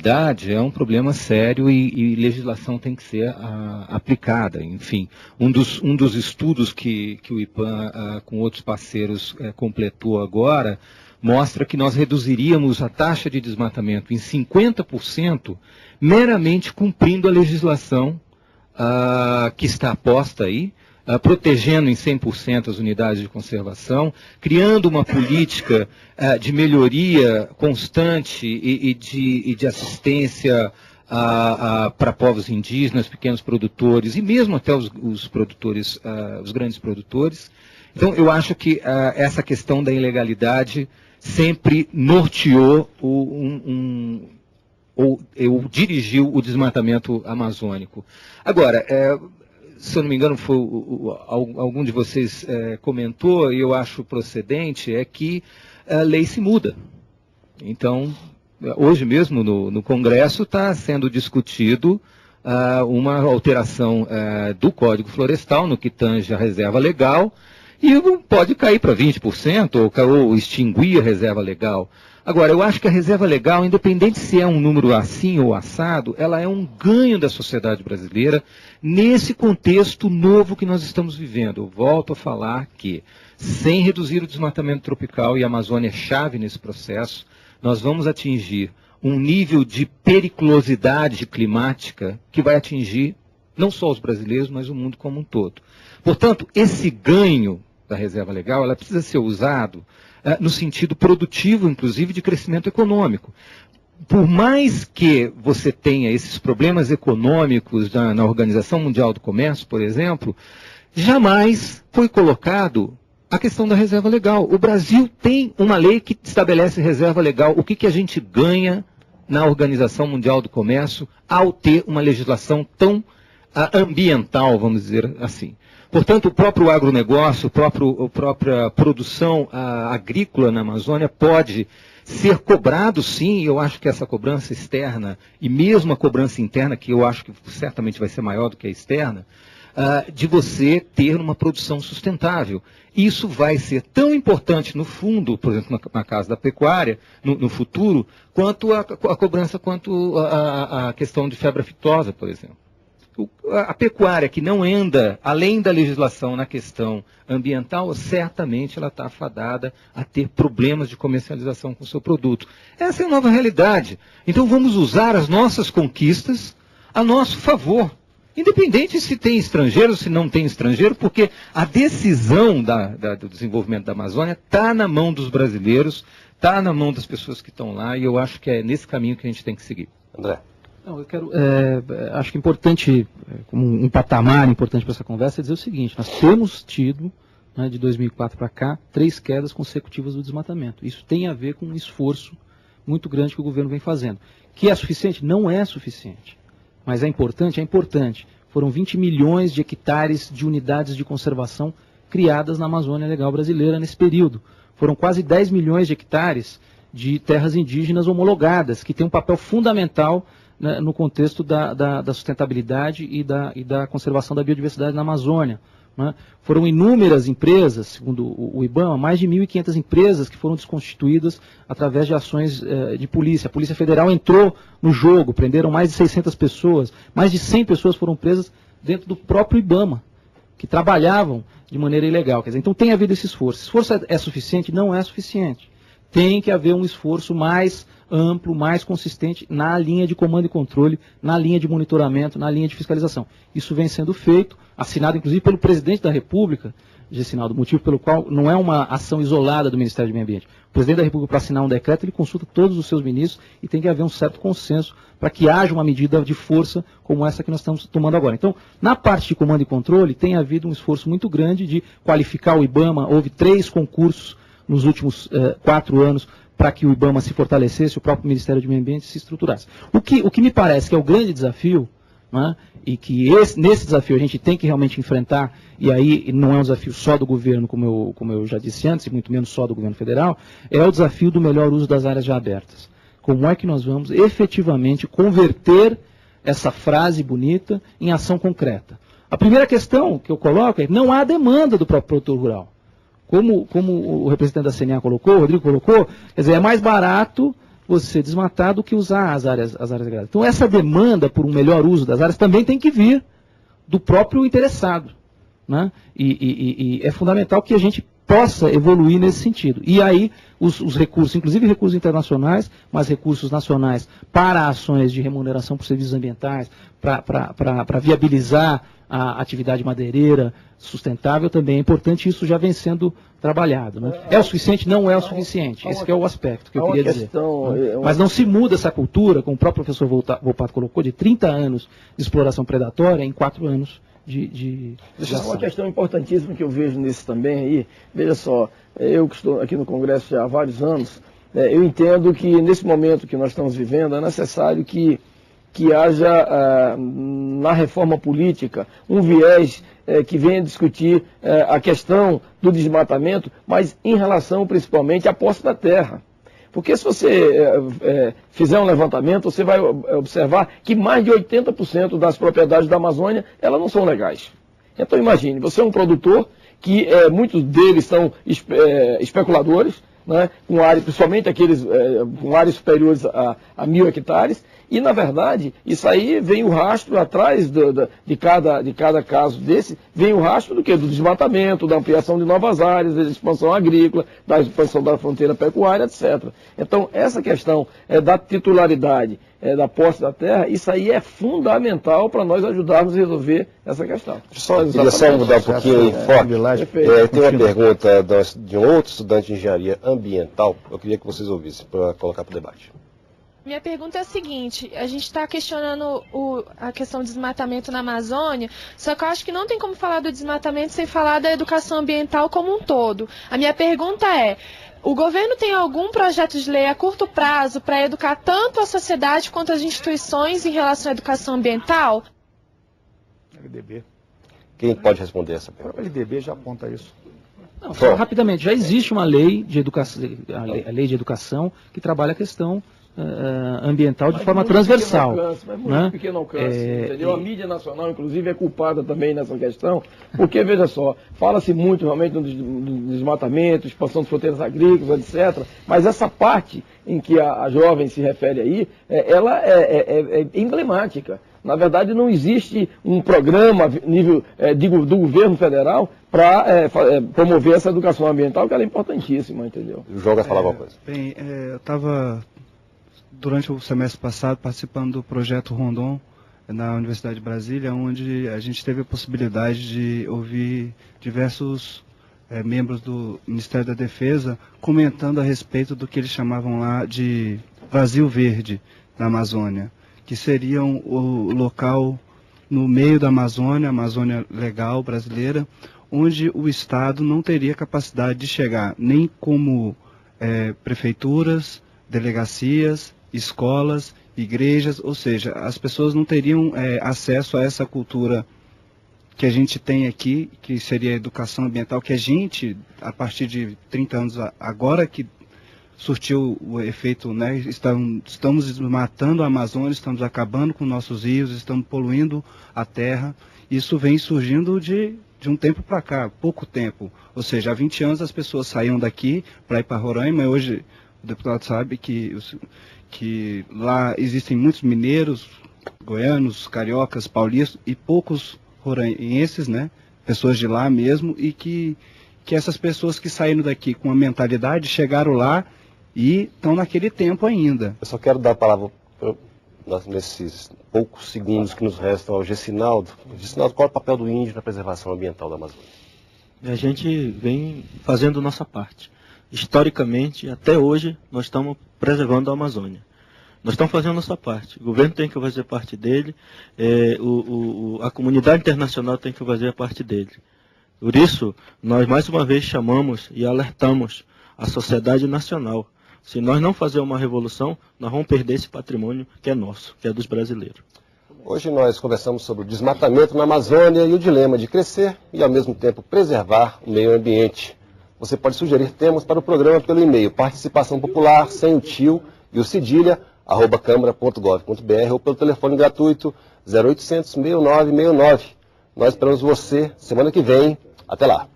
ilegalidade é um problema sério e legislação tem que ser aplicada. Enfim, um dos estudos que o IPAM, com outros parceiros, completou agora, mostra que nós reduziríamos a taxa de desmatamento em 50%, meramente cumprindo a legislação que está posta aí, protegendo em 100% as unidades de conservação, criando uma política de melhoria constante e de assistência para povos indígenas, pequenos produtores e mesmo até os produtores, os grandes produtores. Então, eu acho que essa questão da ilegalidade sempre norteou ou dirigiu o desmatamento amazônico. Agora, se eu não me engano, algum de vocês comentou, e eu acho procedente, é que a lei se muda. Então, hoje mesmo no Congresso está sendo discutido uma alteração do Código Florestal, no que tange a reserva legal, e pode cair para 20% ou extinguir a reserva legal. Agora, eu acho que a reserva legal, independente se é um número assim ou assado, ela é um ganho da sociedade brasileira nesse contexto novo que nós estamos vivendo. Eu volto a falar que, sem reduzir o desmatamento tropical, e a Amazônia é chave nesse processo, nós vamos atingir um nível de periculosidade climática que vai atingir não só os brasileiros, mas o mundo como um todo. Portanto, esse ganho da reserva legal, ela precisa ser usado no sentido produtivo, inclusive, de crescimento econômico. Por mais que você tenha esses problemas econômicos na Organização Mundial do Comércio, por exemplo, jamais foi colocado a questão da reserva legal. O Brasil tem uma lei que estabelece reserva legal. O que a gente ganha na Organização Mundial do Comércio ao ter uma legislação tão ambiental, vamos dizer assim? Portanto, o próprio agronegócio, a própria produção agrícola na Amazônia pode ser cobrado, sim, eu acho que essa cobrança externa, e mesmo a cobrança interna, que eu acho que certamente vai ser maior do que a externa, de você ter uma produção sustentável. Isso vai ser tão importante no fundo, por exemplo, na casa da pecuária, no futuro, quanto a cobrança, quanto a questão de febre aftosa, por exemplo. A pecuária que não anda além da legislação na questão ambiental, certamente ela está afadada a ter problemas de comercialização com o seu produto. Essa é a nova realidade. Então vamos usar as nossas conquistas a nosso favor. Independente se tem estrangeiro, se não tem estrangeiro, porque a decisão do desenvolvimento da Amazônia está na mão dos brasileiros, está na mão das pessoas que estão lá, e eu acho que é nesse caminho que a gente tem que seguir. André. Não, eu quero, acho que é importante, como um patamar importante para essa conversa, é dizer o seguinte: nós temos tido, né, de 2004 para cá, 3 quedas consecutivas do desmatamento. Isso tem a ver com um esforço muito grande que o governo vem fazendo. Que é suficiente? Não é suficiente. Mas é importante? É importante. Foram 20 milhões de hectares de unidades de conservação criadas na Amazônia Legal brasileira nesse período. Foram quase 10 milhões de hectares de terras indígenas homologadas, que têm um papel fundamental no contexto da sustentabilidade e da conservação da biodiversidade na Amazônia. Né? Foram inúmeras empresas, segundo o IBAMA, mais de 1.500 empresas que foram desconstituídas através de ações de polícia. A Polícia Federal entrou no jogo, prenderam mais de 600 pessoas, mais de 100 pessoas foram presas dentro do próprio IBAMA, que trabalhavam de maneira ilegal. Quer dizer, então tem havido esse esforço. Esse esforço é suficiente? Não é suficiente. Tem que haver um esforço mais amplo, mais consistente na linha de comando e controle, na linha de monitoramento, na linha de fiscalização. Isso vem sendo feito, assinado inclusive pelo presidente da República, Gessinaldo, motivo pelo qual não é uma ação isolada do Ministério do Meio Ambiente. O presidente da República, para assinar um decreto, ele consulta todos os seus ministros e tem que haver um certo consenso para que haja uma medida de força como essa que nós estamos tomando agora. Então, na parte de comando e controle, tem havido um esforço muito grande de qualificar o IBAMA. Houve 3 concursos nos últimos 4 anos para que o IBAMA se fortalecesse, o próprio Ministério do Meio Ambiente se estruturasse. O que me parece que é o grande desafio, né, e que nesse desafio a gente tem que realmente enfrentar, e aí não é um desafio só do governo, como eu já disse antes, e muito menos só do governo federal, é o desafio do melhor uso das áreas já abertas. Como é que nós vamos efetivamente converter essa frase bonita em ação concreta? A primeira questão que eu coloco é: não há demanda do próprio produtor rural. Como o representante da CNA colocou, o Rodrigo colocou, quer dizer, é mais barato você desmatar do que usar as áreas agrárias. Então essa demanda por um melhor uso das áreas também tem que vir do próprio interessado, né? E é fundamental que a gente possa evoluir nesse sentido. E aí os recursos, inclusive recursos internacionais, mas recursos nacionais para ações de remuneração por serviços ambientais, para viabilizar a atividade madeireira sustentável também é importante, isso já vem sendo trabalhado, né? É o suficiente? Não é o suficiente. Esse que é o aspecto que eu queria dizer. Mas não se muda essa cultura, como o próprio professor Volpato colocou, de 30 anos de exploração predatória em 4 anos de uma questão importantíssima que eu vejo nisso também aí. Veja só, eu que estou aqui no Congresso já há vários anos, eu entendo que nesse momento que nós estamos vivendo é necessário que haja na reforma política um viés que venha discutir a questão do desmatamento, mas em relação principalmente à posse da terra. Porque se você fizer um levantamento, você vai observar que mais de 80% das propriedades da Amazônia, elas não são legais. Então imagine, você é um produtor que muitos deles são especuladores, né, com áreas, principalmente aqueles com áreas superiores a 1.000 hectares, e na verdade, isso aí vem o rastro atrás de cada caso desse, vem o rastro do quê? Do desmatamento, da ampliação de novas áreas, da expansão agrícola, da expansão da fronteira pecuária, etc. Então, essa questão da titularidade, da posse da terra, isso aí é fundamental para nós ajudarmos a resolver essa questão. Queria só mudar um pouquinho o foco. Tem uma pergunta de um outro estudante de engenharia ambiental, eu queria que vocês ouvissem para colocar para o debate. Minha pergunta é a seguinte, a gente está questionando a questão do desmatamento na Amazônia, só que eu acho que não tem como falar do desmatamento sem falar da educação ambiental como um todo. A minha pergunta é, o governo tem algum projeto de lei a curto prazo para educar tanto a sociedade quanto as instituições em relação à educação ambiental? LDB. Quem pode responder essa pergunta? O LDB já aponta isso. Não, só rapidamente, já existe uma lei de educação, a lei de educação que trabalha a questão ambiental de forma transversal. Muito pequeno alcance, entendeu? A mídia nacional, inclusive, é culpada também nessa questão, porque, veja só, fala-se muito realmente do desmatamento, expansão de fronteiras agrícolas, etc., mas essa parte em que a jovem se refere aí, ela é emblemática. Na verdade, não existe um programa nível do governo federal para promover essa educação ambiental, que ela é importantíssima, entendeu? O João vai falar alguma coisa. Bem, eu estava, durante o semestre passado, participando do projeto Rondon, na Universidade de Brasília, onde a gente teve a possibilidade de ouvir diversos membros do Ministério da Defesa comentando a respeito do que eles chamavam lá de vazio verde na Amazônia, que seria o local no meio da Amazônia, a Amazônia legal brasileira, onde o Estado não teria capacidade de chegar nem como prefeituras, delegacias, escolas, igrejas, ou seja, as pessoas não teriam acesso a essa cultura que a gente tem aqui, que seria a educação ambiental, que a gente, a partir de 30 anos, agora que surtiu o efeito, né, estamos desmatando a Amazônia, estamos acabando com nossos rios, estamos poluindo a terra. Isso vem surgindo de um tempo para cá, pouco tempo. Ou seja, há 20 anos as pessoas saíam daqui para ir para Roraima, hoje o deputado sabe que lá existem muitos mineiros, goianos, cariocas, paulistas e poucos roraimenses, né, pessoas de lá mesmo, e que essas pessoas que saíram daqui com a mentalidade chegaram lá e estão naquele tempo ainda. Eu só quero dar a palavra, nesses poucos segundos que nos restam, ao Gessinaldo. Gessinaldo, qual é o papel do índio na preservação ambiental da Amazônia? A gente vem fazendo nossa parte. Historicamente, até hoje, nós estamos preservando a Amazônia. Nós estamos fazendo a nossa parte. O governo tem que fazer parte dele, a comunidade internacional tem que fazer a parte dele. Por isso, nós mais uma vez chamamos e alertamos a sociedade nacional. Se nós não fazermos uma revolução, nós vamos perder esse patrimônio que é nosso, que é dos brasileiros. Hoje nós conversamos sobre o desmatamento na Amazônia e o dilema de crescer e, ao mesmo tempo, preservar o meio ambiente. Você pode sugerir temas para o programa pelo e-mail participação popular, sem o tio e o cedilha, @câmara.gov.br ou pelo telefone gratuito 0800 6969. Nós esperamos você semana que vem. Até lá.